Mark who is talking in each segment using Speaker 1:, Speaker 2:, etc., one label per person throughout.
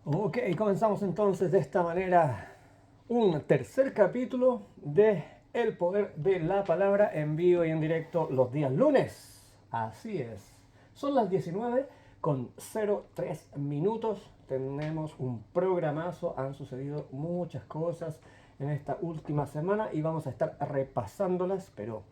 Speaker 1: Ok, comenzamos entonces de esta manera un tercer capítulo de El Poder de la Palabra en vivo y en directo los días lunes. Así es. Son las 19:03 minutos. Tenemos un programazo. Han sucedido muchas cosas en esta última semana y vamos a estar repasándolas, pero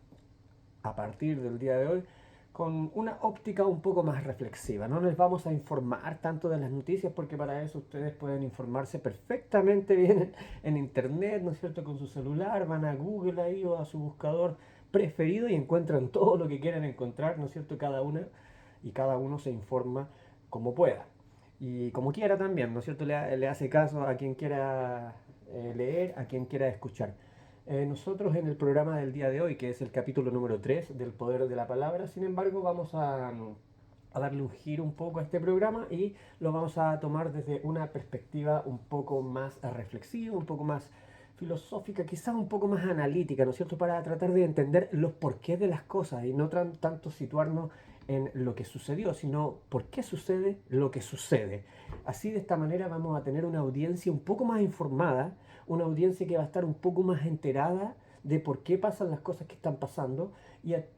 Speaker 1: a partir del día de hoy con una óptica un poco más reflexiva. No les vamos a informar tanto de las noticias porque para eso ustedes pueden informarse perfectamente bien en internet, ¿no es cierto? Con su celular, van a Google ahí o a su buscador preferido y encuentran todo lo que quieran encontrar, ¿no es cierto? Cada una y cada uno se informa como pueda. Y como quiera también, ¿no es cierto? Le hace caso a quien quiera leer, a quien quiera escuchar. Nosotros en el programa del día de hoy, que es el capítulo número 3 del Poder de la Palabra, sin embargo, vamos a darle un giro un poco a este programa y lo vamos a tomar desde una perspectiva un poco más reflexiva, un poco más filosófica, quizás un poco más analítica, ¿no es cierto? Para tratar de entender los porqués de las cosas y no tanto situarnos en lo que sucedió, sino por qué sucede lo que sucede. Así de esta manera vamos a tener una audiencia un poco más informada, una audiencia que va a estar un poco más enterada de por qué pasan las cosas que están pasando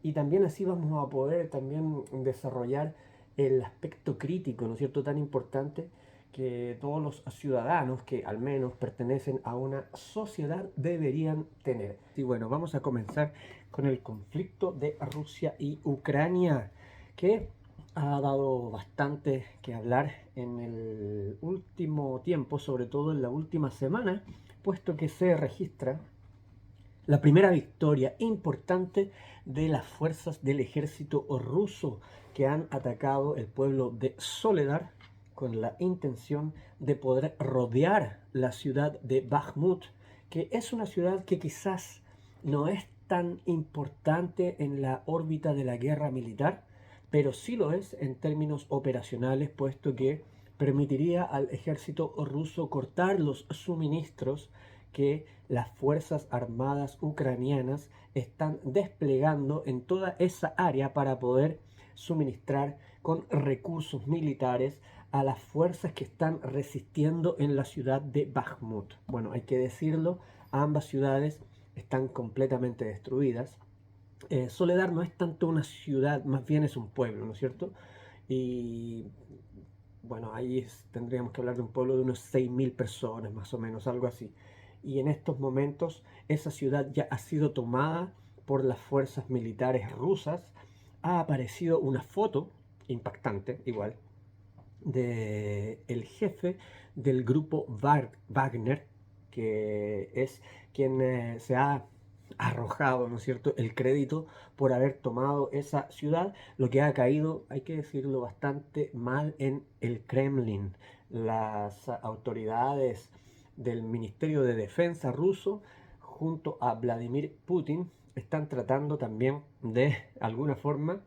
Speaker 1: y también así vamos a poder también desarrollar el aspecto crítico, ¿no es cierto?, tan importante que todos los ciudadanos que al menos pertenecen a una sociedad deberían tener. Y bueno, vamos a comenzar con el conflicto de Rusia y Ucrania, que ha dado bastante que hablar en el último tiempo, sobre todo en la última semana, puesto que se registra la primera victoria importante de las fuerzas del ejército ruso que han atacado el pueblo de Soledar con la intención de poder rodear la ciudad de Bakhmut, que es una ciudad que quizás no es tan importante en la órbita de la guerra militar, pero sí lo es en términos operacionales, puesto que permitiría al ejército ruso cortar los suministros que las Fuerzas Armadas ucranianas están desplegando en toda esa área para poder suministrar con recursos militares a las fuerzas que están resistiendo en la ciudad de Bakhmut. Bueno, hay que decirlo, ambas ciudades están completamente destruidas. Soledar no es tanto una ciudad, más bien es un pueblo, ¿no es cierto? Y bueno, tendríamos que hablar de un pueblo de unos 6.000 personas, más o menos, algo así. Y en estos momentos esa ciudad ya ha sido tomada por las fuerzas militares rusas. Ha aparecido una foto impactante, igual, de el jefe del grupo Wagner, que es quien se ha arrojado, ¿no es cierto?, el crédito por haber tomado esa ciudad, lo que ha caído, hay que decirlo, bastante mal en el Kremlin. Las autoridades del Ministerio de Defensa ruso, junto a Vladimir Putin, están tratando también de alguna forma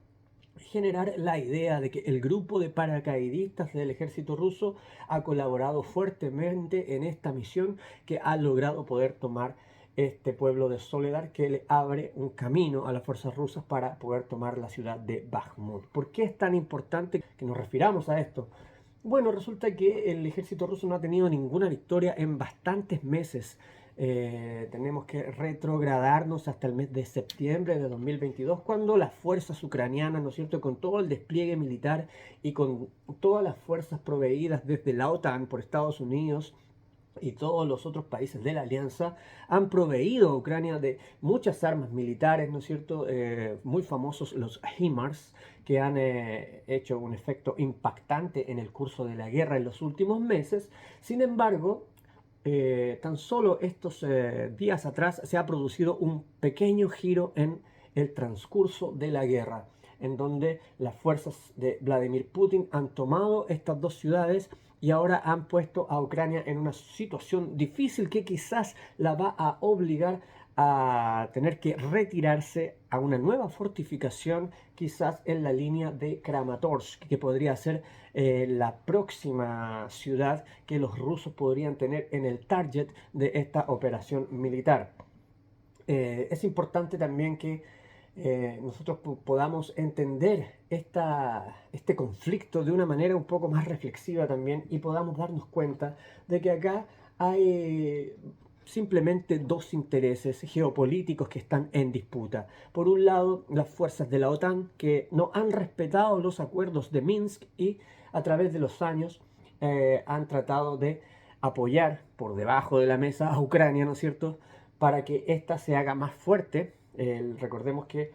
Speaker 1: generar la idea de que el grupo de paracaidistas del ejército ruso ha colaborado fuertemente en esta misión que ha logrado poder tomar este pueblo de Soledar, que le abre un camino a las fuerzas rusas para poder tomar la ciudad de Bakhmut. ¿Por qué es tan importante que nos refiramos a esto? Bueno, resulta que el ejército ruso no ha tenido ninguna victoria en bastantes meses. Tenemos que retrogradarnos hasta el mes de septiembre de 2022, cuando las fuerzas ucranianas, ¿no es cierto?, con todo el despliegue militar y con todas las fuerzas proveídas desde la OTAN por Estados Unidos y todos los otros países de la alianza, han proveído a Ucrania de muchas armas militares, ¿no es cierto? Muy famosos los HIMARS, que han hecho un efecto impactante en el curso de la guerra en los últimos meses. Sin embargo, tan solo estos días atrás se ha producido un pequeño giro en el transcurso de la guerra, en donde las fuerzas de Vladimir Putin han tomado estas dos ciudades y ahora han puesto a Ucrania en una situación difícil que quizás la va a obligar a tener que retirarse a una nueva fortificación, quizás en la línea de Kramatorsk, que podría ser la próxima ciudad que los rusos podrían tener en el target de esta operación militar. Es importante también que nosotros podamos entender este conflicto de una manera un poco más reflexiva también y podamos darnos cuenta de que acá hay simplemente dos intereses geopolíticos que están en disputa. Por un lado, las fuerzas de la OTAN que no han respetado los acuerdos de Minsk y a través de los años han tratado de apoyar por debajo de la mesa a Ucrania, ¿no es cierto?, para que ésta se haga más fuerte. Recordemos que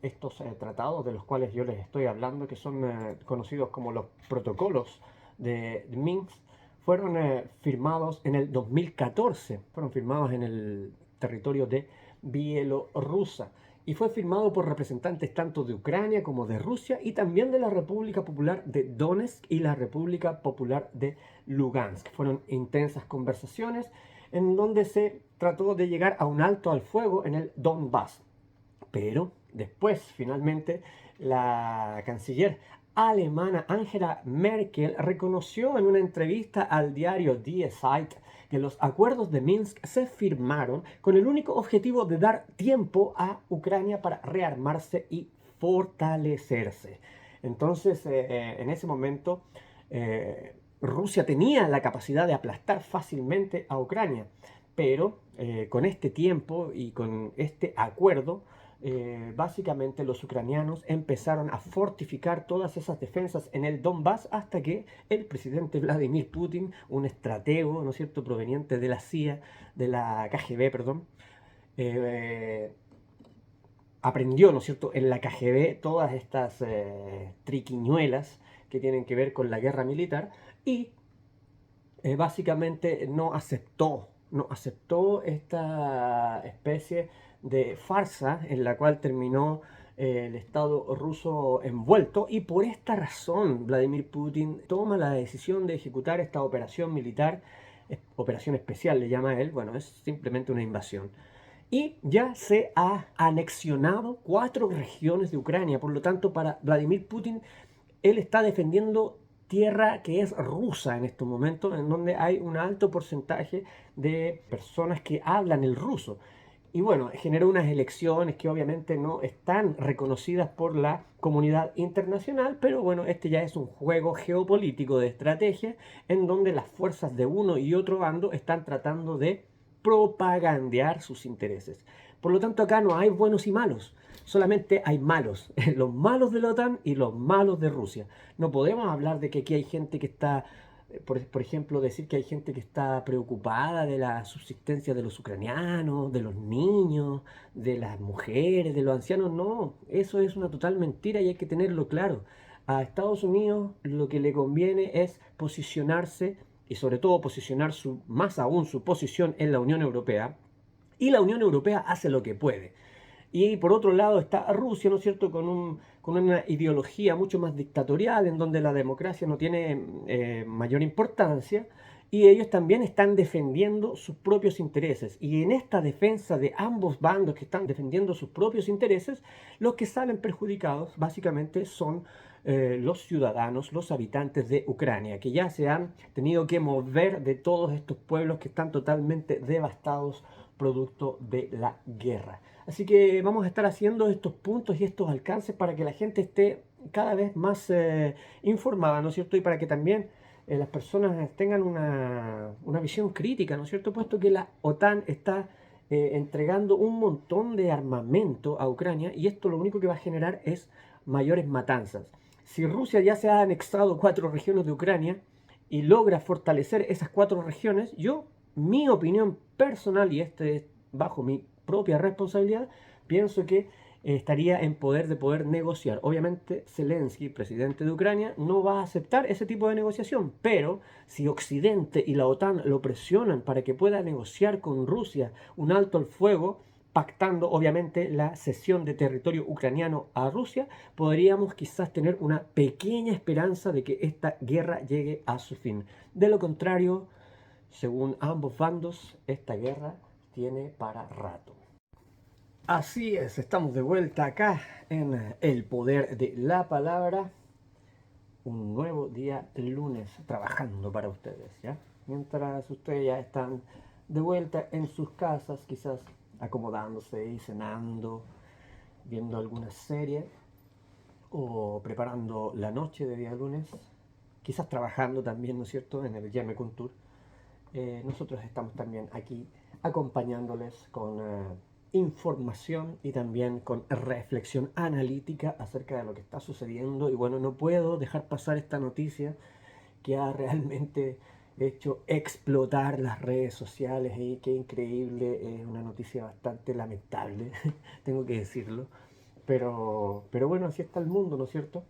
Speaker 1: estos tratados de los cuales yo les estoy hablando, que son conocidos como los protocolos de Minsk, fueron firmados en el 2014, fueron firmados en el territorio de Bielorrusia y fue firmado por representantes tanto de Ucrania como de Rusia y también de la República Popular de Donetsk y la República Popular de Lugansk. Fueron intensas conversaciones en donde se trató de llegar a un alto al fuego en el Donbass. Pero después, finalmente, la canciller alemana Angela Merkel reconoció en una entrevista al diario Die Zeit que los acuerdos de Minsk se firmaron con el único objetivo de dar tiempo a Ucrania para rearmarse y fortalecerse. Entonces, en ese momento, Rusia tenía la capacidad de aplastar fácilmente a Ucrania, pero con este tiempo y con este acuerdo, básicamente los ucranianos empezaron a fortificar todas esas defensas en el Donbass hasta que el presidente Vladimir Putin, un estratego, ¿no es cierto?, proveniente de la CIA, de la KGB, perdón, eh, aprendió, ¿no es cierto?, en la KGB todas estas triquiñuelas que tienen que ver con la guerra militar y básicamente no aceptó esta especie de farsa en la cual terminó el Estado ruso envuelto y por esta razón Vladimir Putin toma la decisión de ejecutar esta operación militar, operación especial le llama él, bueno, es simplemente una invasión. Y ya se ha anexionado 4 regiones de Ucrania, por lo tanto para Vladimir Putin él está defendiendo tierra que es rusa en estos momentos, en donde hay un alto porcentaje de personas que hablan el ruso. Y bueno, generó unas elecciones que obviamente no están reconocidas por la comunidad internacional, pero bueno, este ya es un juego geopolítico de estrategia en donde las fuerzas de uno y otro bando están tratando de propagandear sus intereses. Por lo tanto, acá no hay buenos y malos, solamente hay malos, los malos de la OTAN y los malos de Rusia. No podemos hablar de que aquí hay gente que está, por ejemplo, decir que hay gente que está preocupada de la subsistencia de los ucranianos, de los niños, de las mujeres, de los ancianos. No, eso es una total mentira y hay que tenerlo claro. A Estados Unidos lo que le conviene es posicionarse y sobre todo posicionar más aún su posición en la Unión Europea. Y la Unión Europea hace lo que puede. Y por otro lado está Rusia, ¿no es cierto?, con una ideología mucho más dictatorial, en donde la democracia no tiene mayor importancia, y ellos también están defendiendo sus propios intereses. Y en esta defensa de ambos bandos que están defendiendo sus propios intereses, los que salen perjudicados básicamente son los ciudadanos, los habitantes de Ucrania, que ya se han tenido que mover de todos estos pueblos que están totalmente devastados producto de la guerra. Así que vamos a estar haciendo estos puntos y estos alcances para que la gente esté cada vez más informada, ¿no es cierto? Y para que también las personas tengan una visión crítica, ¿no es cierto? Puesto que la OTAN está entregando un montón de armamento a Ucrania y esto lo único que va a generar es mayores matanzas. Si Rusia ya se ha anexado 4 regiones de Ucrania y logra fortalecer esas 4 regiones, mi opinión personal, y este es bajo mi propia responsabilidad, pienso que estaría en poder de poder negociar. Obviamente Zelensky, presidente de Ucrania, no va a aceptar ese tipo de negociación, pero si Occidente y la OTAN lo presionan para que pueda negociar con Rusia un alto al fuego, pactando obviamente la cesión de territorio ucraniano a Rusia, podríamos quizás tener una pequeña esperanza de que esta guerra llegue a su fin. De lo contrario, según ambos bandos, esta guerra tiene para rato. Así es, estamos de vuelta acá en El Poder de la Palabra. Un nuevo día lunes trabajando para ustedes, ¿ya? Mientras ustedes ya están de vuelta en sus casas, quizás acomodándose y cenando, viendo alguna serie o preparando la noche de día lunes, quizás trabajando también, ¿no es cierto?, en el Yeme Tour. Nosotros estamos también aquí acompañándoles con información y también con reflexión analítica acerca de lo que está sucediendo. Y bueno, no puedo dejar pasar esta noticia que ha realmente hecho explotar las redes sociales y qué increíble, es una noticia bastante lamentable, tengo que decirlo. Pero bueno, así está el mundo, ¿no es cierto?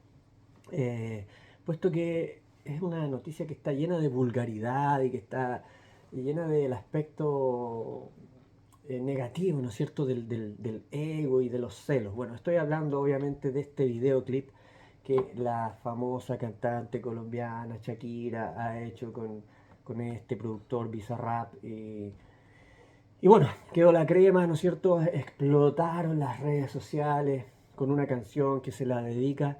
Speaker 1: Eh, Puesto que es una noticia que está llena de vulgaridad y que está llena del aspecto negativo, ¿no es cierto?, del ego y de los celos. Bueno, estoy hablando obviamente de este videoclip que la famosa cantante colombiana Shakira ha hecho con este productor Bizarrap. Y bueno, quedó la crema, ¿no es cierto? Explotaron las redes sociales con una canción que se la dedica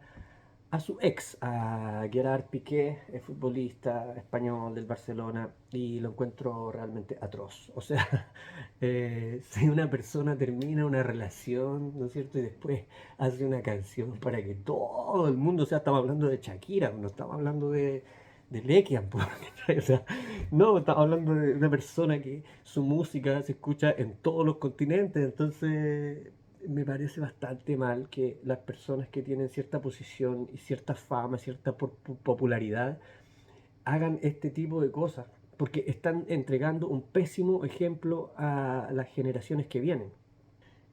Speaker 1: a su ex, a Gerard Piqué, el futbolista español del Barcelona, y lo encuentro realmente atroz. O sea, si una persona termina una relación, ¿no es cierto? Y después hace una canción para que todo el mundo, o sea, estamos hablando de Shakira, no estamos hablando de Lekian, o sea, no, estamos hablando de una persona que su música se escucha en todos los continentes, entonces me parece bastante mal que las personas que tienen cierta posición y cierta fama, cierta popularidad, hagan este tipo de cosas, porque están entregando un pésimo ejemplo a las generaciones que vienen.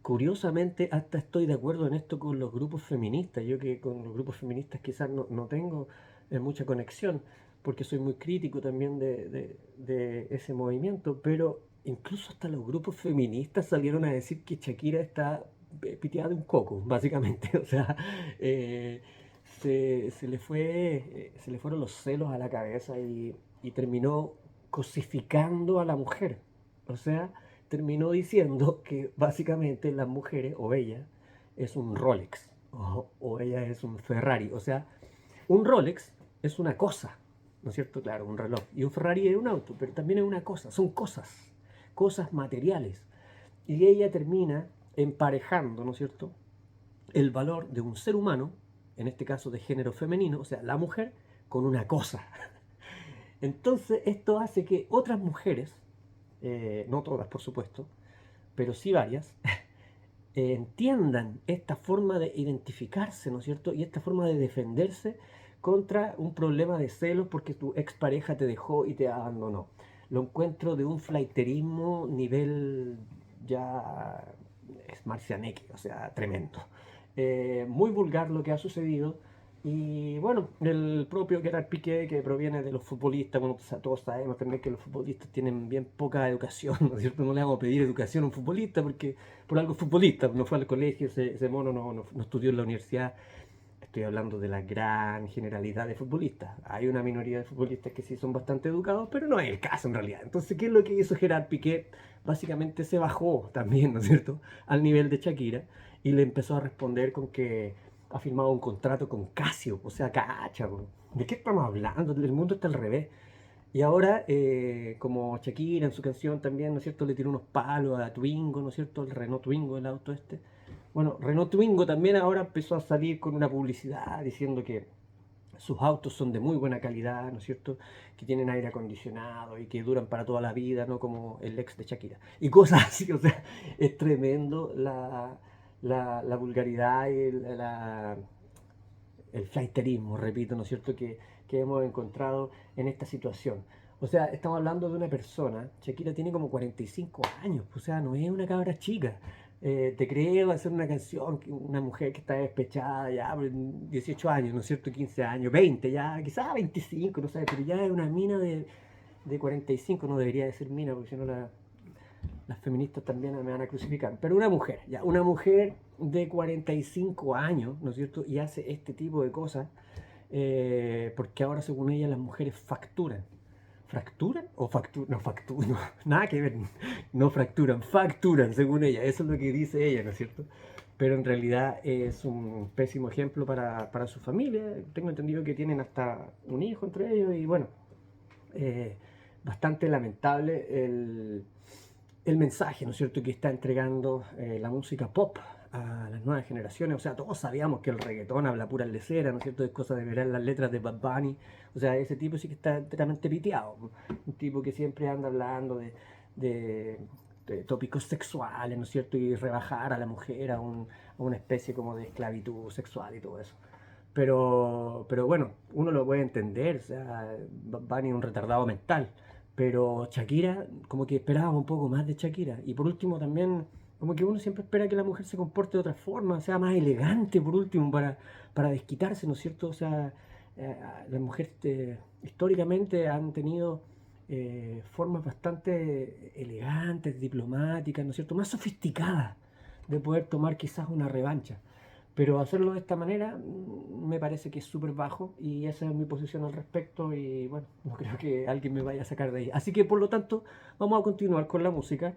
Speaker 1: Curiosamente, hasta estoy de acuerdo en esto con los grupos feministas. Yo que con los grupos feministas quizás no tengo mucha conexión, porque soy muy crítico también de ese movimiento, pero incluso hasta los grupos feministas salieron a decir que Shakira está piteada de un coco, básicamente. O sea, eh, se le fueron los celos a la cabeza y terminó cosificando a la mujer. O sea, terminó diciendo que básicamente las mujeres, o ella, es un Rolex, o ella es un Ferrari. O sea, un Rolex es una cosa, ¿no es cierto? Claro, un reloj. Y un Ferrari es un auto, pero también es una cosa, son cosas, cosas materiales. Y ella termina emparejando, ¿no es cierto?, el valor de un ser humano, en este caso de género femenino, o sea, la mujer, con una cosa. Entonces, esto hace que otras mujeres, no todas por supuesto, pero sí varias, entiendan esta forma de identificarse, ¿no es cierto? Y esta forma de defenderse contra un problema de celos porque tu expareja te dejó y te abandonó. Lo encuentro de un flaiterismo nivel ya es marcianeque, o sea, tremendo. Muy vulgar lo que ha sucedido. Y bueno, el propio Gerard Piqué, que proviene de los futbolistas, bueno, pues, todos sabemos también que los futbolistas tienen bien poca educación, ¿no es cierto? No le vamos a pedir educación a un futbolista porque por algo es futbolista, no fue al colegio, ese mono no estudió en la universidad. Estoy hablando de la gran generalidad de futbolistas. Hay una minoría de futbolistas que sí son bastante educados, pero no es el caso en realidad. Entonces, ¿qué es lo que hizo Gerard Piqué? Básicamente se bajó también, ¿no es cierto?, al nivel de Shakira y le empezó a responder con que ha firmado un contrato con Casio. O sea, cacha, ¿de qué estamos hablando? El mundo está al revés. Y ahora, como Shakira en su canción también, ¿no es cierto?, le tiró unos palos a Twingo, ¿no es cierto?, el Renault Twingo, el auto este. Bueno, Renault Twingo también ahora empezó a salir con una publicidad diciendo que sus autos son de muy buena calidad, ¿no es cierto?, que tienen aire acondicionado y que duran para toda la vida, no como el ex de Shakira. Y cosas así, o sea, es tremendo la vulgaridad y el flighterismo, repito, ¿no es cierto?, que hemos encontrado en esta situación. O sea, estamos hablando de una persona, Shakira tiene como 45 años, o sea, no es una cabra chica. Te creo hacer una canción, una mujer que está despechada ya, 18 años, ¿no es cierto?, 15 años, 20 ya, quizás 25, no sé, pero ya es una mina de 45, no debería de ser mina, porque si no las feministas también me van a crucificar, pero una mujer, ya, una mujer de 45 años, ¿no es cierto?, y hace este tipo de cosas, porque ahora según ella las mujeres facturan. ¿Fracturan o facturan? No, facturan, no, nada que ver, no fracturan, facturan según ella, eso es lo que dice ella, ¿no es cierto? Pero en realidad es un pésimo ejemplo para su familia. Tengo entendido que tienen hasta un hijo entre ellos y bueno, eh, bastante lamentable el mensaje, ¿no es cierto?, que está entregando la música pop a las nuevas generaciones. O sea, todos sabíamos que el reggaetón habla pura lecera, ¿no es cierto? Es cosa de ver las letras de Bad Bunny. O sea, ese tipo sí que está enteramente piteado. Un tipo que siempre anda hablando de, de tópicos sexuales, ¿no es cierto? Y rebajar a la mujer a una especie como de esclavitud sexual y todo eso. Pero bueno, uno lo puede entender, o sea, Bad Bunny es un retardado mental. Pero Shakira, como que esperaba un poco más de Shakira. Y por último también, como que uno siempre espera que la mujer se comporte de otra forma, sea más elegante por último, para desquitarse, ¿no es cierto? O sea, las mujeres históricamente han tenido formas bastante elegantes, diplomáticas, ¿no es cierto? Más sofisticadas de poder tomar quizás una revancha. Pero hacerlo de esta manera me parece que es súper bajo y esa es mi posición al respecto y bueno, no creo que alguien me vaya a sacar de ahí. Así que por lo tanto vamos a continuar con la música,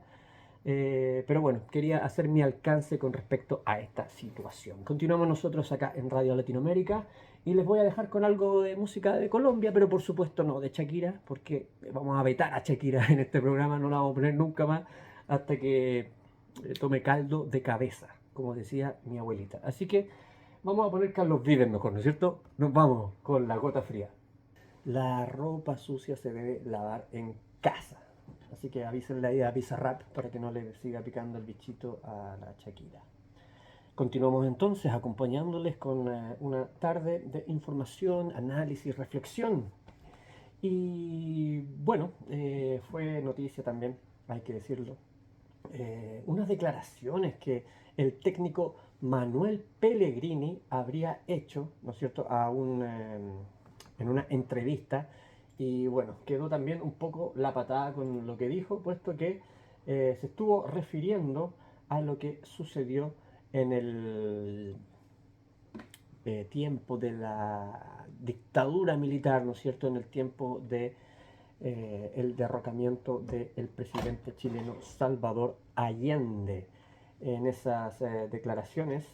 Speaker 1: pero bueno, quería hacer mi alcance con respecto a esta situación. Continuamos nosotros acá en Radio Latinoamérica y les voy a dejar con algo de música de Colombia, pero por supuesto no de Shakira, porque vamos a vetar a Shakira en este programa, no la vamos a poner nunca más hasta que tome caldo de cabeza, como decía mi abuelita. Así que vamos a poner Carlos Vives mejor, ¿no es cierto? Nos vamos con la gota fría. La ropa sucia se debe lavar en casa. Así que avísenle ahí a Bizarrap para que no le siga picando el bichito a la Shakira. Continuamos entonces acompañándoles con una tarde de información, análisis, reflexión. Y bueno, fue noticia también, hay que decirlo, unas declaraciones que el técnico Manuel Pellegrini habría hecho, ¿no es cierto?, en una entrevista. Y bueno, quedó también un poco la patada con lo que dijo, puesto que se estuvo refiriendo a lo que sucedió en el tiempo de la dictadura militar, ¿no es cierto?, en el tiempo de el derrocamiento del presidente chileno Salvador Allende. En esas declaraciones,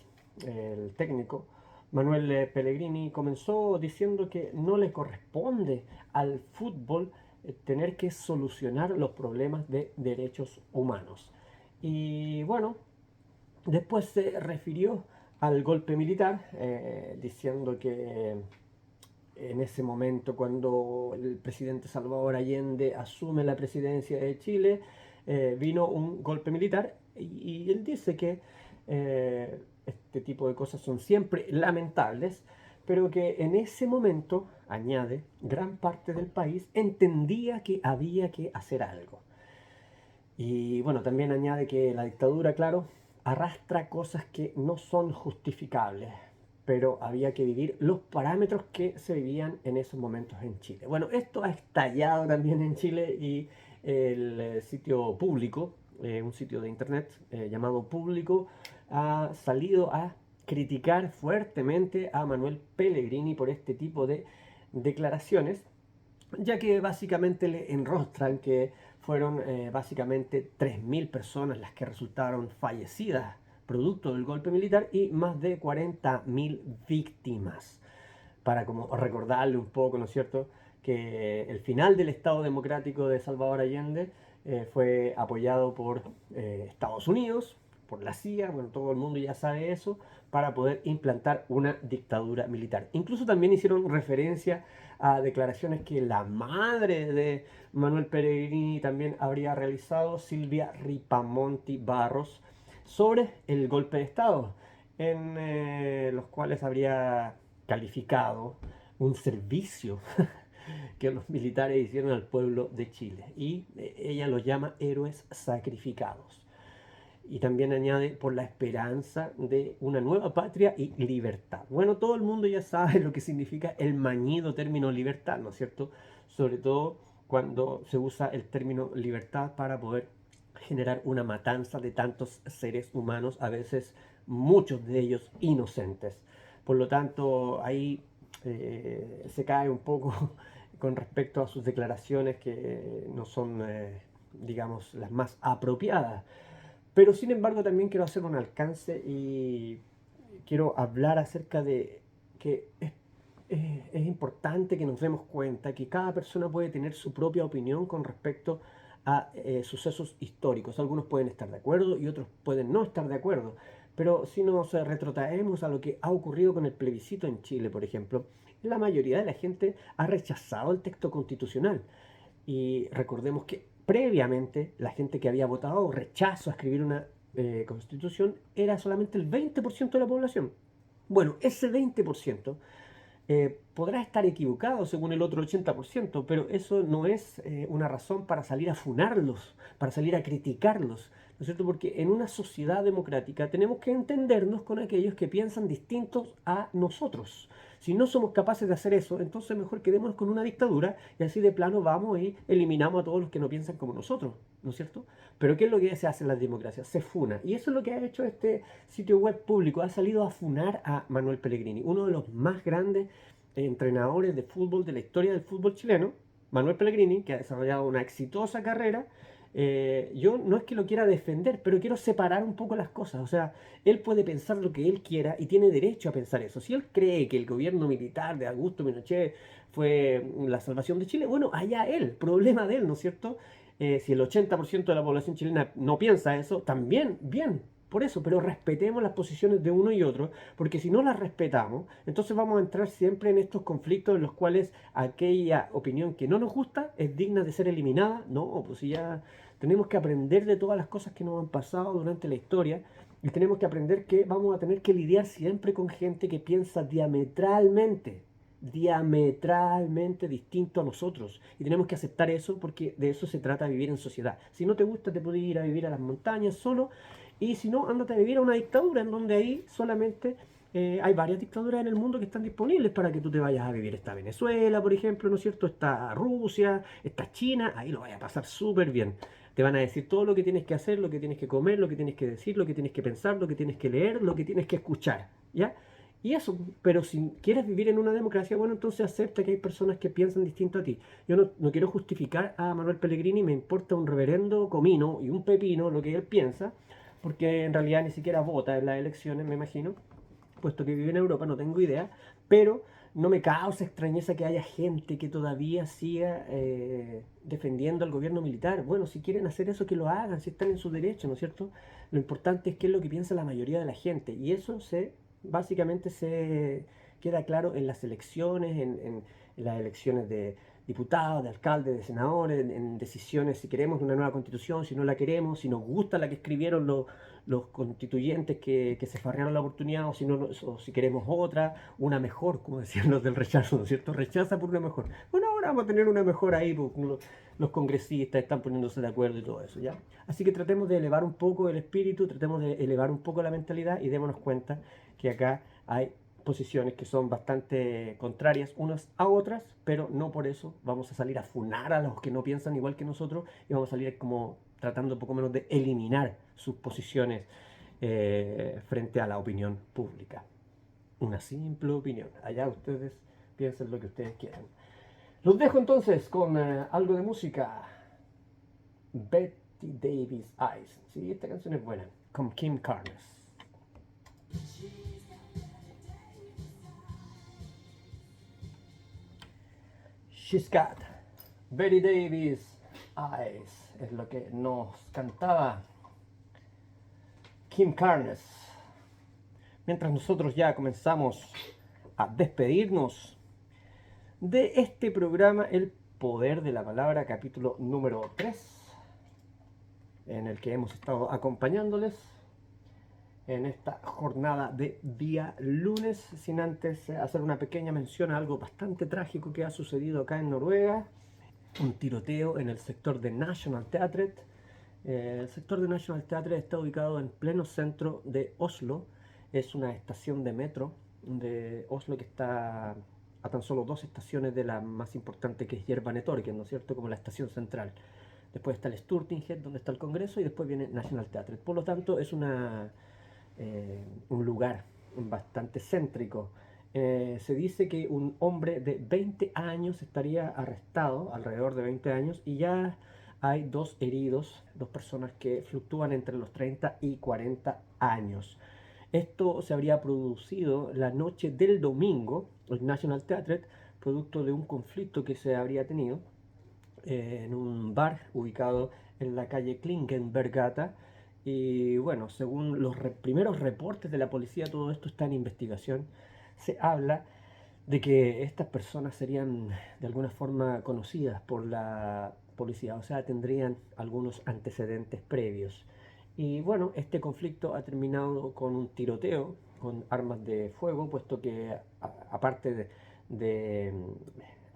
Speaker 1: el técnico Manuel Pellegrini comenzó diciendo que no le corresponde al fútbol tener que solucionar los problemas de derechos humanos. Y bueno, después se refirió al golpe militar, diciendo que en ese momento, cuando el presidente Salvador Allende asume la presidencia de Chile, vino un golpe militar y él dice que este tipo de cosas son siempre lamentables, pero que en ese momento, añade, gran parte del país entendía que había que hacer algo. Y bueno, también añade que la dictadura, claro, arrastra cosas que no son justificables, pero había que vivir los parámetros que se vivían en esos momentos en Chile. Bueno, esto ha estallado también en Chile y el sitio público, un sitio de internet llamado Público, ha salido a criticar fuertemente a Manuel Pellegrini por este tipo de declaraciones, ya que básicamente le enrostran que fueron básicamente 3.000 personas las que resultaron fallecidas producto del golpe militar y más de 40.000 víctimas. Para como recordarle un poco, ¿no es cierto?, que el final del Estado Democrático de Salvador Allende fue apoyado por Estados Unidos, por la CIA, bueno, todo el mundo ya sabe eso, para poder implantar una dictadura militar. Incluso también hicieron referencia a declaraciones que la madre de Manuel Pellegrini también habría realizado, Silvia Ripamonti Barros, sobre el golpe de Estado, en los cuales habría calificado un servicio que los militares hicieron al pueblo de Chile. Y ella los llama héroes sacrificados. Y también añade por la esperanza de una nueva patria y libertad. Bueno, todo el mundo ya sabe lo que significa el mañido término libertad, ¿no es cierto? Sobre todo cuando se usa el término libertad para poder generar una matanza de tantos seres humanos, a veces muchos de ellos inocentes. Por lo tanto, ahí se cae un poco con respecto a sus declaraciones que no son, digamos, las más apropiadas. Pero sin embargo también quiero hacer un alcance y quiero hablar acerca de que es importante que nos demos cuenta que cada persona puede tener su propia opinión con respecto a sucesos históricos. Algunos pueden estar de acuerdo y otros pueden no estar de acuerdo. Pero si nos retrotraemos a lo que ha ocurrido con el plebiscito en Chile, por ejemplo, la mayoría de la gente ha rechazado el texto constitucional. Y recordemos que previamente la gente que había votado rechazo a escribir una constitución era solamente el 20% de la población. Bueno, ese 20% podrá estar equivocado según el otro 80%, pero eso no es una razón para salir a funarlos, para salir a criticarlos, ¿no es cierto? Porque en una sociedad democrática tenemos que entendernos con aquellos que piensan distintos a nosotros. Si no somos capaces de hacer eso, entonces mejor quedémonos con una dictadura y así de plano vamos y eliminamos a todos los que no piensan como nosotros, ¿no es cierto? Pero ¿qué es lo que se hace en las democracias? Se funa. Y eso es lo que ha hecho este sitio web público. Ha salido a funar a Manuel Pellegrini, uno de los más grandes entrenadores de fútbol de la historia del fútbol chileno, Manuel Pellegrini, que ha desarrollado una exitosa carrera. Yo no es que lo quiera defender, pero quiero separar un poco las cosas. O sea, él puede pensar lo que él quiera y tiene derecho a pensar eso. Si él cree que el gobierno militar de Augusto Pinochet fue la salvación de Chile, bueno, allá él, problema de él, ¿no es cierto? Si el 80% de la población chilena no piensa eso, también, bien, por eso, pero respetemos las posiciones de uno y otro, porque si no las respetamos, entonces vamos a entrar siempre en estos conflictos en los cuales aquella opinión que no nos gusta es digna de ser eliminada. No, pues si ya tenemos que aprender de todas las cosas que nos han pasado durante la historia y tenemos que aprender que vamos a tener que lidiar siempre con gente que piensa diametralmente distinto a nosotros. Y tenemos que aceptar eso porque de eso se trata vivir en sociedad. Si no te gusta, te puedes ir a vivir a las montañas solo. Y si no, ándate a vivir a una dictadura en donde ahí solamente hay varias dictaduras en el mundo que están disponibles para que tú te vayas a vivir. Está Venezuela, por ejemplo, ¿no es cierto? Está Rusia, está China, ahí lo vayas a pasar súper bien. Te van a decir todo lo que tienes que hacer, lo que tienes que comer, lo que tienes que decir, lo que tienes que pensar, lo que tienes que leer, lo que tienes que escuchar, ¿ya? Y eso, pero si quieres vivir en una democracia, bueno, entonces acepta que hay personas que piensan distinto a ti. Yo no quiero justificar a Manuel Pellegrini, me importa un reverendo comino y un pepino lo que él piensa, porque en realidad ni siquiera vota en las elecciones, me imagino, puesto que vive en Europa, no tengo idea, pero no me causa extrañeza que haya gente que todavía siga defendiendo al gobierno militar. Bueno, si quieren hacer eso, que lo hagan, si están en su derecho, ¿no es cierto? Lo importante es qué es lo que piensa la mayoría de la gente, y eso básicamente se queda claro en las elecciones, en las elecciones de diputados, de alcaldes, de senadores, en decisiones si queremos una nueva constitución, si no la queremos, si nos gusta la que escribieron los constituyentes que se farrearon la oportunidad, o si, no, o si queremos otra, una mejor, como decían los del rechazo, ¿no es cierto? Rechaza por una mejor. Bueno, ahora vamos a tener una mejor ahí, porque los congresistas están poniéndose de acuerdo y todo eso, ¿ya? Así que tratemos de elevar un poco el espíritu, tratemos de elevar un poco la mentalidad y démonos cuenta que acá hay posiciones que son bastante contrarias unas a otras, pero no por eso vamos a salir a funar a los que no piensan igual que nosotros y vamos a salir como tratando un poco menos de eliminar sus posiciones frente a la opinión pública. Una simple opinión. Allá ustedes piensen lo que ustedes quieran. Los dejo entonces con algo de música. Betty Davis Eyes. Sí, esta canción es buena. Con Kim Carnes. She's got Betty Davis Eyes. Es lo que nos cantaba Kim Carnes. Mientras nosotros ya comenzamos a despedirnos de este programa, El Poder de la Palabra, capítulo número 3, en el que hemos estado acompañándoles en esta jornada de día lunes, sin antes hacer una pequeña mención a algo bastante trágico que ha sucedido acá en Noruega, un tiroteo en el sector de National Theatre. El sector de National Theatre está ubicado en pleno centro de Oslo, es una estación de metro de Oslo que está a tan solo 2 estaciones de la más importante, que es Jernbanetorget, ¿no es cierto?, como la estación central. Después está el Stortinget, donde está el Congreso, y después viene National Theatre. Por lo tanto, es un lugar bastante céntrico. Se dice que un hombre de 20 años estaría arrestado, alrededor de 20 años, y ya hay 2 heridos, 2 personas que fluctúan entre los 30 y 40 años. Esto se habría producido la noche del domingo, el National Theatre, producto de un conflicto que se habría tenido en un bar ubicado en la calle Klinkenbergata, Y bueno, según los primeros reportes de la policía, todo esto está en investigación. Se habla de que estas personas serían de alguna forma conocidas por la policía, o sea, tendrían algunos antecedentes previos. Y bueno, este conflicto ha terminado con un tiroteo con armas de fuego, puesto que aparte de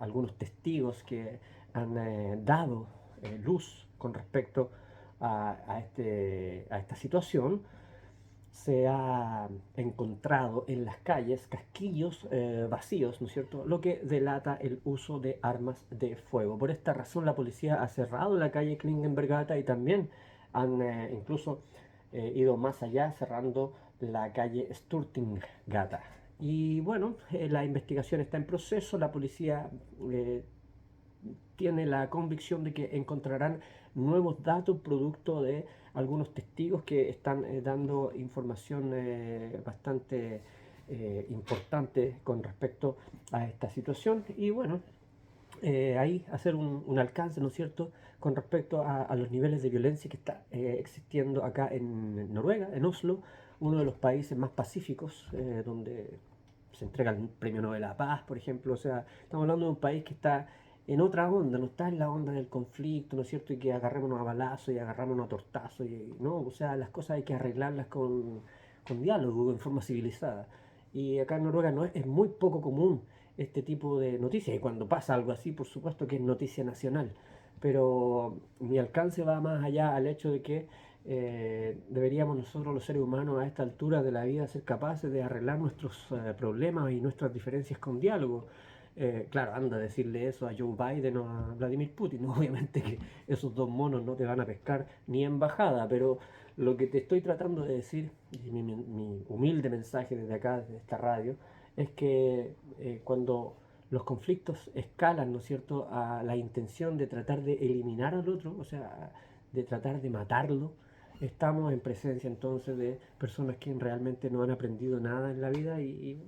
Speaker 1: algunos testigos que han dado luz con respecto a esta situación, se ha encontrado en las calles casquillos vacíos, ¿no es cierto? Lo que delata el uso de armas de fuego. Por esta razón la policía ha cerrado la calle Klingenbergata y también han incluso ido más allá, cerrando la calle Sturtinggata. Y bueno, la investigación está en proceso, la policía tiene la convicción de que encontrarán nuevos datos producto de algunos testigos que están dando información bastante importante con respecto a esta situación. Y bueno, ahí hacer un alcance, ¿no es cierto?, con respecto a los niveles de violencia que está existiendo acá en Noruega, en Oslo, uno de los países más pacíficos, donde se entrega el premio Nobel a la Paz, por ejemplo. O sea, estamos hablando de un país que está en otra onda, no está en la onda del conflicto, ¿no es cierto? Y que agarrémonos a balazos y agarrémonos a tortazos, ¿no? O sea, las cosas hay que arreglarlas con diálogo, en forma civilizada. Y acá en Noruega no es muy poco común este tipo de noticias. Y cuando pasa algo así, por supuesto que es noticia nacional. Pero mi alcance va más allá al hecho de que deberíamos nosotros los seres humanos a esta altura de la vida ser capaces de arreglar nuestros problemas y nuestras diferencias con diálogo. Claro, anda a decirle eso a Joe Biden o a Vladimir Putin. Obviamente que esos dos monos no te van a pescar ni en bajada, pero lo que te estoy tratando de decir, y mi humilde mensaje desde acá, desde esta radio, es que cuando los conflictos escalan, ¿no es cierto?, a la intención de tratar de eliminar al otro, o sea, de tratar de matarlo, estamos en presencia entonces de personas que realmente no han aprendido nada en la vida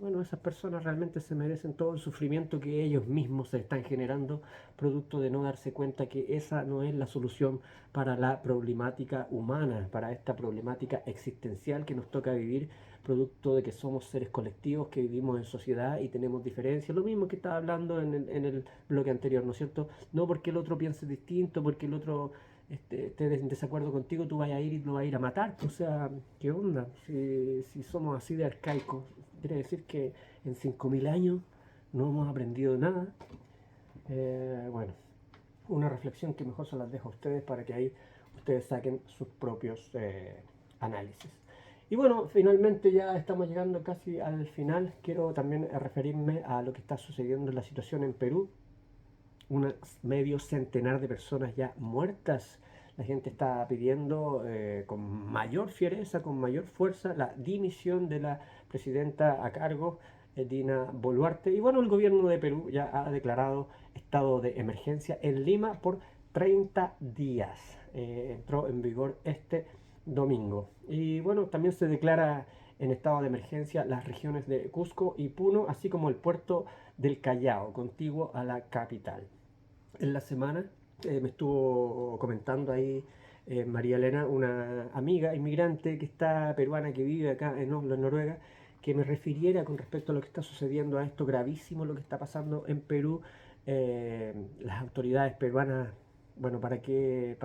Speaker 1: bueno, esas personas realmente se merecen todo el sufrimiento que ellos mismos se están generando, producto de no darse cuenta que esa no es la solución para la problemática humana, para esta problemática existencial que nos toca vivir, producto de que somos seres colectivos que vivimos en sociedad y tenemos diferencias. Lo mismo que estaba hablando en el bloque anterior, ¿no es cierto? No porque el otro piense distinto, porque el otro esté en desacuerdo contigo, tú vas a ir y lo vas a ir a matar. O sea, ¿qué onda? Si somos así de arcaicos, quiere decir que en 5.000 años no hemos aprendido nada. Bueno, una reflexión que mejor se las dejo a ustedes para que ahí ustedes saquen sus propios análisis. Y bueno, finalmente ya estamos llegando casi al final. Quiero también referirme a lo que está sucediendo en la situación en Perú. Un medio centenar de personas ya muertas. La gente está pidiendo con mayor fiereza, con mayor fuerza, la dimisión de la presidenta a cargo, Dina Boluarte. Y bueno, el gobierno de Perú ya ha declarado estado de emergencia en Lima por 30 días. Entró en vigor este domingo. Y bueno, también se declara en estado de emergencia las regiones de Cusco y Puno, así como el puerto del Callao, contiguo a la capital. En la semana me estuvo comentando ahí María Elena, una amiga inmigrante que está peruana, que vive acá en Oslo, en Noruega, que me refiriera con respecto a lo que está sucediendo, a esto gravísimo, lo que está pasando en Perú. Las autoridades peruanas, bueno, ¿para qué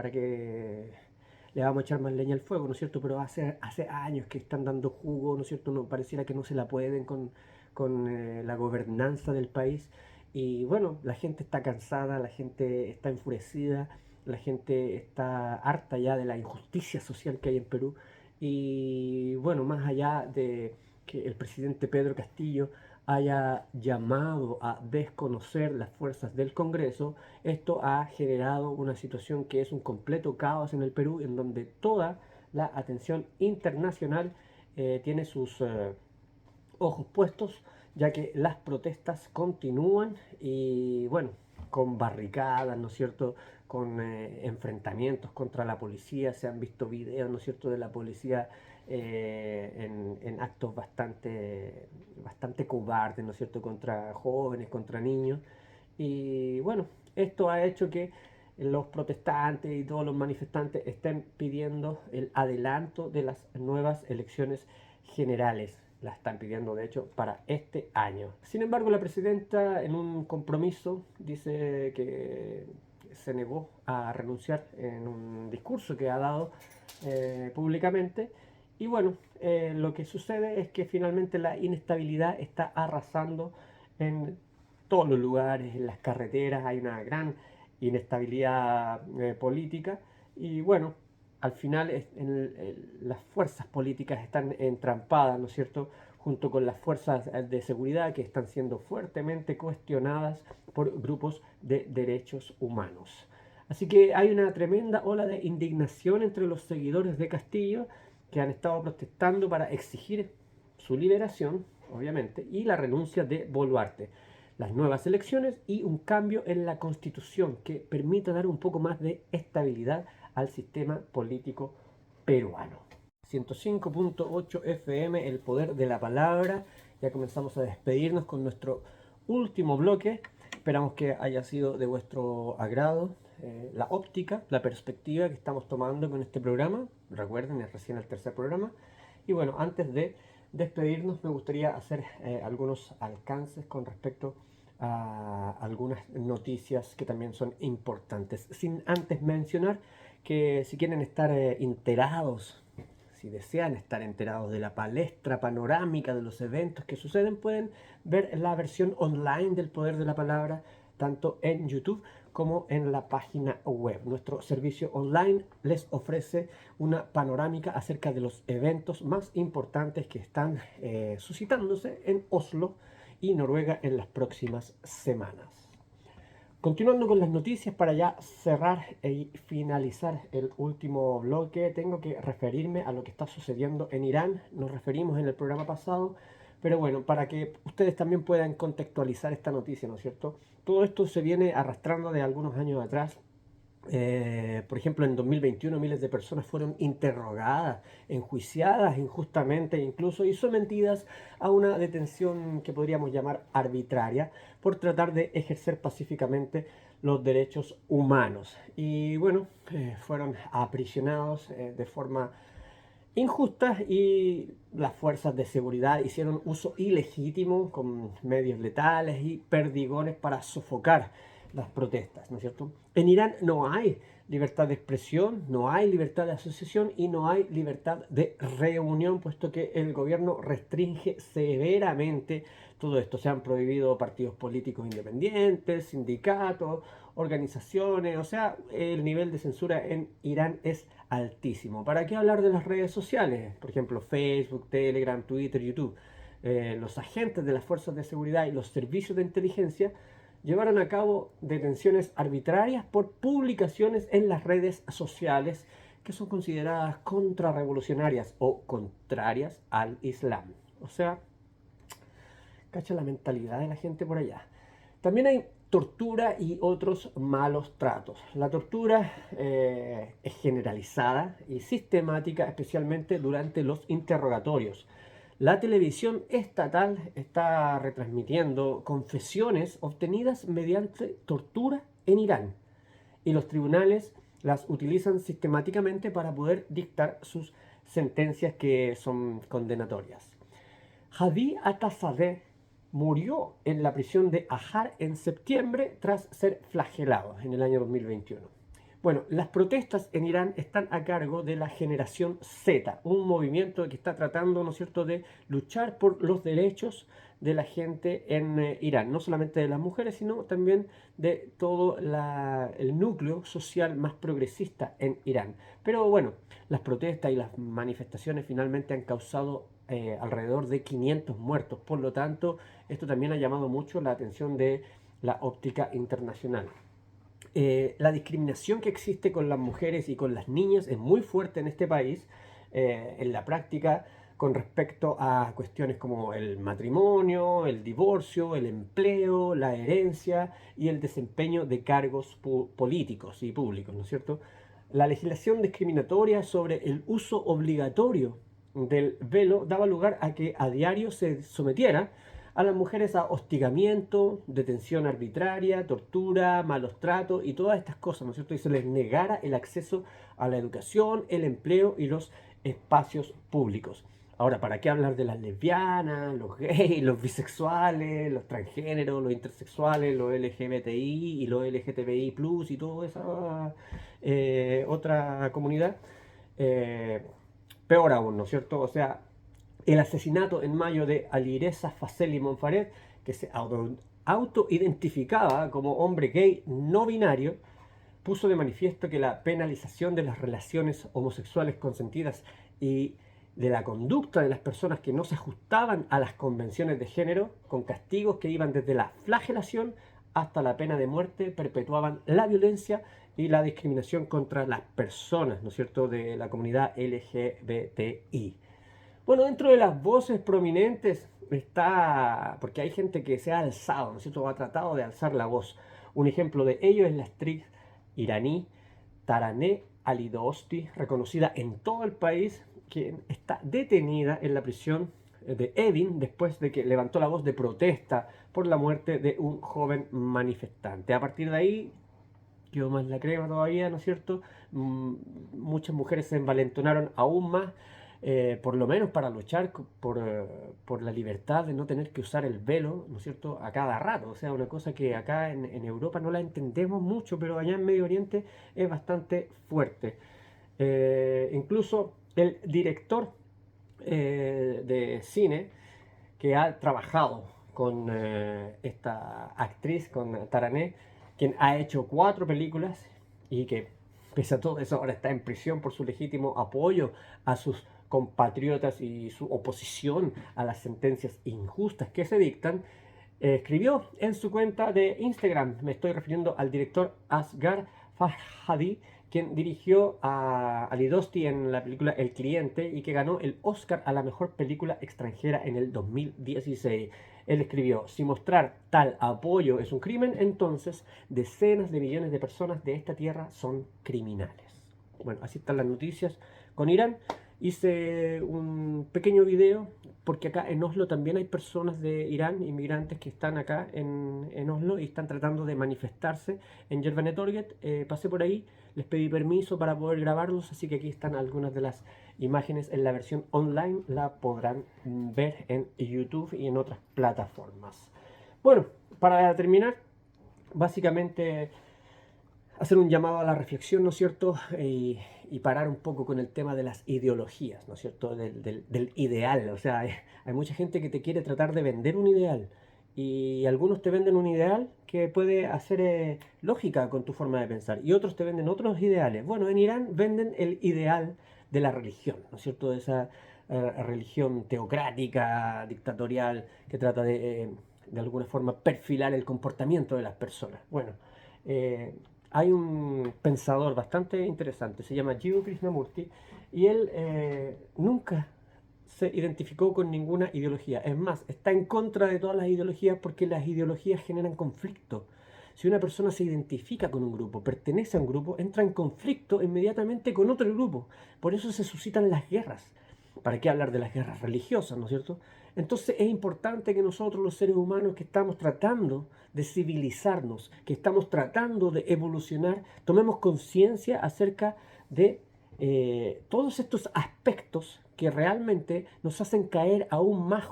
Speaker 1: le vamos a echar más leña al fuego, ¿no es cierto? Pero hace años que están dando jugo, ¿no es cierto? No, pareciera que no se la pueden con la gobernanza del país. Y bueno, la gente está cansada, la gente está enfurecida, la gente está harta ya de la injusticia social que hay en Perú. Y bueno, más allá de que el presidente Pedro Castillo haya llamado a desconocer las fuerzas del Congreso, esto ha generado una situación que es un completo caos en el Perú, en donde toda la atención internacional tiene sus ojos puestos, ya que las protestas continúan y bueno, con barricadas, ¿no es cierto?, con enfrentamientos contra la policía. Se han visto videos, ¿no es cierto?, de la policía en actos bastante cobardes, ¿no es cierto?, contra jóvenes, contra niños. Y bueno, esto ha hecho que los protestantes y todos los manifestantes estén pidiendo el adelanto de las nuevas elecciones generales. La están pidiendo, de hecho, para este año. Sin embargo, la presidenta, en un compromiso, dice que se negó a renunciar en un discurso que ha dado públicamente. Y bueno, lo que sucede es que finalmente la inestabilidad está arrasando en todos los lugares, en las carreteras, hay una gran inestabilidad política. Y bueno, al final las fuerzas políticas están entrampadas, ¿no es cierto?, junto con las fuerzas de seguridad que están siendo fuertemente cuestionadas por grupos de derechos humanos. Así que hay una tremenda ola de indignación entre los seguidores de Castillo que han estado protestando para exigir su liberación, obviamente, y la renuncia de Boluarte, las nuevas elecciones y un cambio en la constitución que permita dar un poco más de estabilidad al sistema político peruano. 105.8 FM, el poder de la palabra. Ya comenzamos a despedirnos con nuestro último bloque. Esperamos que haya sido de vuestro agrado la óptica, la perspectiva que estamos tomando con este programa. Recuerden, es recién el tercer programa. Y bueno, antes de despedirnos, me gustaría hacer algunos alcances con respecto a algunas noticias que también son importantes. Sin antes mencionar que si quieren estar enterados, si desean estar enterados de la palestra panorámica de los eventos que suceden, pueden ver la versión online del Poder de la Palabra, tanto en YouTube como en la página web. Nuestro servicio online les ofrece una panorámica acerca de los eventos más importantes que están suscitándose en Oslo y Noruega en las próximas semanas. Continuando con las noticias, para ya cerrar y finalizar el último bloque, tengo que referirme a lo que está sucediendo en Irán. Nos referimos en el programa pasado, pero bueno, para que ustedes también puedan contextualizar esta noticia, ¿no es cierto? Todo esto se viene arrastrando de algunos años atrás. Por ejemplo, en 2021 miles de personas fueron interrogadas, enjuiciadas injustamente incluso y sometidas a una detención que podríamos llamar arbitraria por tratar de ejercer pacíficamente los derechos humanos. Y bueno, fueron aprisionados de forma injusta y las fuerzas de seguridad hicieron uso ilegítimo con medios letales y perdigones para sofocar las protestas, ¿no es cierto? En Irán no hay libertad de expresión, no hay libertad de asociación y no hay libertad de reunión, puesto que el gobierno restringe severamente todo esto. Se han prohibido partidos políticos independientes, sindicatos, organizaciones, o sea, el nivel de censura en Irán es altísimo. ¿Para qué hablar de las redes sociales? Por ejemplo, Facebook, Telegram, Twitter, YouTube. Los agentes de las fuerzas de seguridad y los servicios de inteligencia llevaron a cabo detenciones arbitrarias por publicaciones en las redes sociales que son consideradas contrarrevolucionarias o contrarias al Islam. O sea, cacha la mentalidad de la gente por allá. También hay tortura y otros malos tratos. La tortura es generalizada y sistemática, especialmente durante los interrogatorios. La televisión estatal está retransmitiendo confesiones obtenidas mediante tortura en Irán y los tribunales las utilizan sistemáticamente para poder dictar sus sentencias que son condenatorias. Hadi Atassadeh murió en la prisión de Ajar en septiembre tras ser flagelado en el año 2021. Bueno, las protestas en Irán están a cargo de la Generación Z, un movimiento que está tratando, ¿no es cierto?, de luchar por los derechos de la gente en Irán, no solamente de las mujeres, sino también de todo el núcleo social más progresista en Irán. Pero bueno, las protestas y las manifestaciones finalmente han causado alrededor de 500 muertos, por lo tanto, esto también ha llamado mucho la atención de la óptica internacional. La discriminación que existe con las mujeres y con las niñas es muy fuerte en este país, en la práctica, con respecto a cuestiones como el matrimonio, el divorcio, el empleo, la herencia y el desempeño de cargos políticos y públicos, ¿no es cierto? La legislación discriminatoria sobre el uso obligatorio del velo daba lugar a que a diario se sometiera a las mujeres a hostigamiento, detención arbitraria, tortura, malos tratos y todas estas cosas, ¿no es cierto? Y se les negara el acceso a la educación, el empleo y los espacios públicos. Ahora, ¿para qué hablar de las lesbianas, los gays, los bisexuales, los transgéneros, los intersexuales, los LGBTI y los LGTBI+, y toda esa otra comunidad? Peor aún, ¿no es cierto? O sea, el asesinato en mayo de Alireza Faceli Monfared, que se autoidentificaba como hombre gay no binario, puso de manifiesto que la penalización de las relaciones homosexuales consentidas y de la conducta de las personas que no se ajustaban a las convenciones de género, con castigos que iban desde la flagelación hasta la pena de muerte, perpetuaban la violencia y la discriminación contra las personas, ¿no es cierto?, de la comunidad LGBTI. Bueno, dentro de las voces prominentes está, porque hay gente que se ha alzado, ¿no es cierto?, ha tratado de alzar la voz. Un ejemplo de ello es la actriz iraní Taraneh Ali-Dosti, reconocida en todo el país, quien está detenida en la prisión de Evin después de que levantó la voz de protesta por la muerte de un joven manifestante. A partir de ahí quedó más la crema todavía, ¿no es cierto? Muchas mujeres se envalentonaron aún más, por lo menos para luchar por la libertad de no tener que usar el velo, ¿no es cierto?, a cada rato. O sea, una cosa que acá en Europa no la entendemos mucho, pero allá en Medio Oriente es bastante fuerte. Incluso el director de cine que ha trabajado con esta actriz, con Taraneh, quien ha hecho 4 películas y que pese a todo eso ahora está en prisión por su legítimo apoyo a sus compatriotas y su oposición a las sentencias injustas que se dictan, escribió en su cuenta de Instagram, me estoy refiriendo al director Asghar Farhadi, quien dirigió a Ali Dosti en la película El Cliente y que ganó el Oscar a la mejor película extranjera en el 2016. Él escribió: si mostrar tal apoyo es un crimen, entonces decenas de millones de personas de esta tierra son criminales. Bueno, así están las noticias con Irán. Hice un pequeño video porque acá en Oslo también hay personas de Irán, inmigrantes que están acá en Oslo y están tratando de manifestarse en Jernbanetorget. Pasé por ahí, les pedí permiso para poder grabarlos, así que aquí están algunas de las imágenes en la versión online, la podrán ver en YouTube y en otras plataformas. Bueno, para terminar, básicamente hacer un llamado a la reflexión, ¿no es cierto? Y parar un poco con el tema de las ideologías, ¿no es cierto? Del ideal. O sea, hay mucha gente que te quiere tratar de vender un ideal. Y algunos te venden un ideal que puede hacer lógica con tu forma de pensar. Y otros te venden otros ideales. Bueno, en Irán venden el ideal de la religión, ¿no es cierto? De esa religión teocrática, dictatorial, que trata de alguna forma perfilar el comportamiento de las personas. Bueno, hay un pensador bastante interesante, se llama Jiva Krishnamurti, y él nunca se identificó con ninguna ideología. Es más, está en contra de todas las ideologías porque las ideologías generan conflicto. Si una persona se identifica con un grupo, pertenece a un grupo, entra en conflicto inmediatamente con otro grupo. Por eso se suscitan las guerras. ¿Para qué hablar de las guerras religiosas, no es cierto? Entonces es importante que nosotros los seres humanos que estamos tratando de civilizarnos, que estamos tratando de evolucionar, tomemos conciencia acerca de todos estos aspectos que realmente nos hacen caer aún más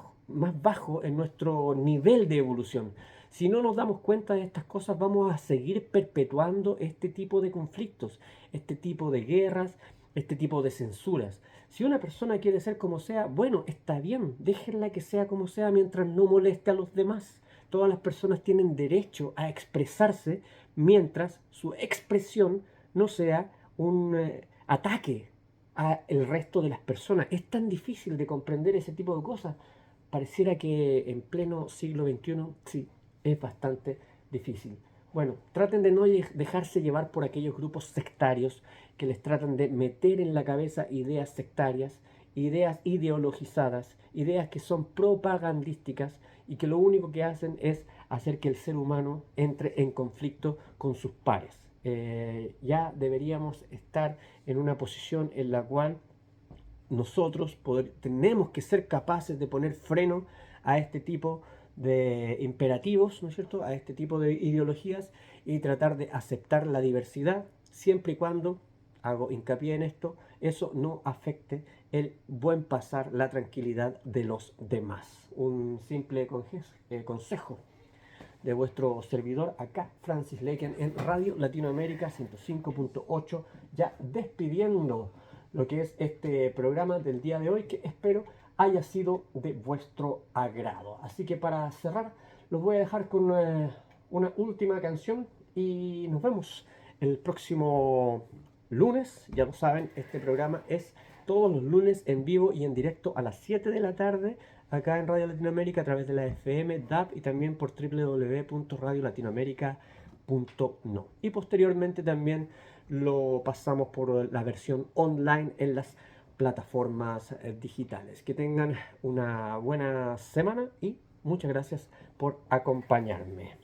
Speaker 1: bajo en nuestro nivel de evolución. Si no nos damos cuenta de estas cosas, vamos a seguir perpetuando este tipo de conflictos, este tipo de guerras, este tipo de censuras. Si una persona quiere ser como sea, bueno, está bien, déjenla que sea como sea mientras no moleste a los demás. Todas las personas tienen derecho a expresarse mientras su expresión no sea un ataque al resto de las personas. Es tan difícil de comprender ese tipo de cosas. Pareciera que en pleno siglo XXI, sí, es bastante difícil. Bueno, traten de no dejarse llevar por aquellos grupos sectarios que les tratan de meter en la cabeza ideas sectarias, ideas ideologizadas, ideas que son propagandísticas y que lo único que hacen es hacer que el ser humano entre en conflicto con sus pares. Ya deberíamos estar en una posición en la cual nosotros tenemos que ser capaces de poner freno a este tipo de imperativos, ¿no es cierto?, a este tipo de ideologías y tratar de aceptar la diversidad, siempre y cuando, hago hincapié en esto, eso no afecte el buen pasar, la tranquilidad de los demás. Un simple consejo de vuestro servidor acá, Francis Laken, en Radio Latinoamérica 105.8, ya despidiendo lo que es este programa del día de hoy, que espero haya sido de vuestro agrado. Así que para cerrar, los voy a dejar con una última canción y nos vemos el próximo lunes. Ya lo saben, este programa es todos los lunes en vivo y en directo a las 7 de la tarde acá en Radio Latinoamérica a través de la FM, DAB y también por www.radiolatinoamerica.no. Y posteriormente también lo pasamos por la versión online en las plataformas digitales. Que tengan una buena semana y muchas gracias por acompañarme.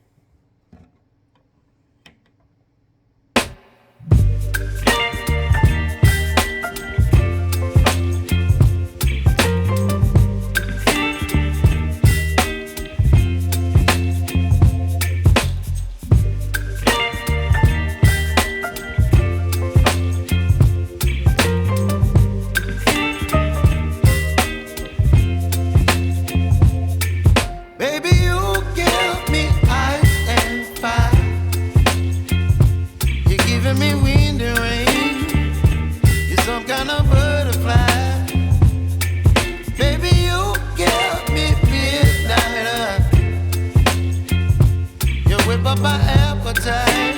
Speaker 2: Whip up my appetite.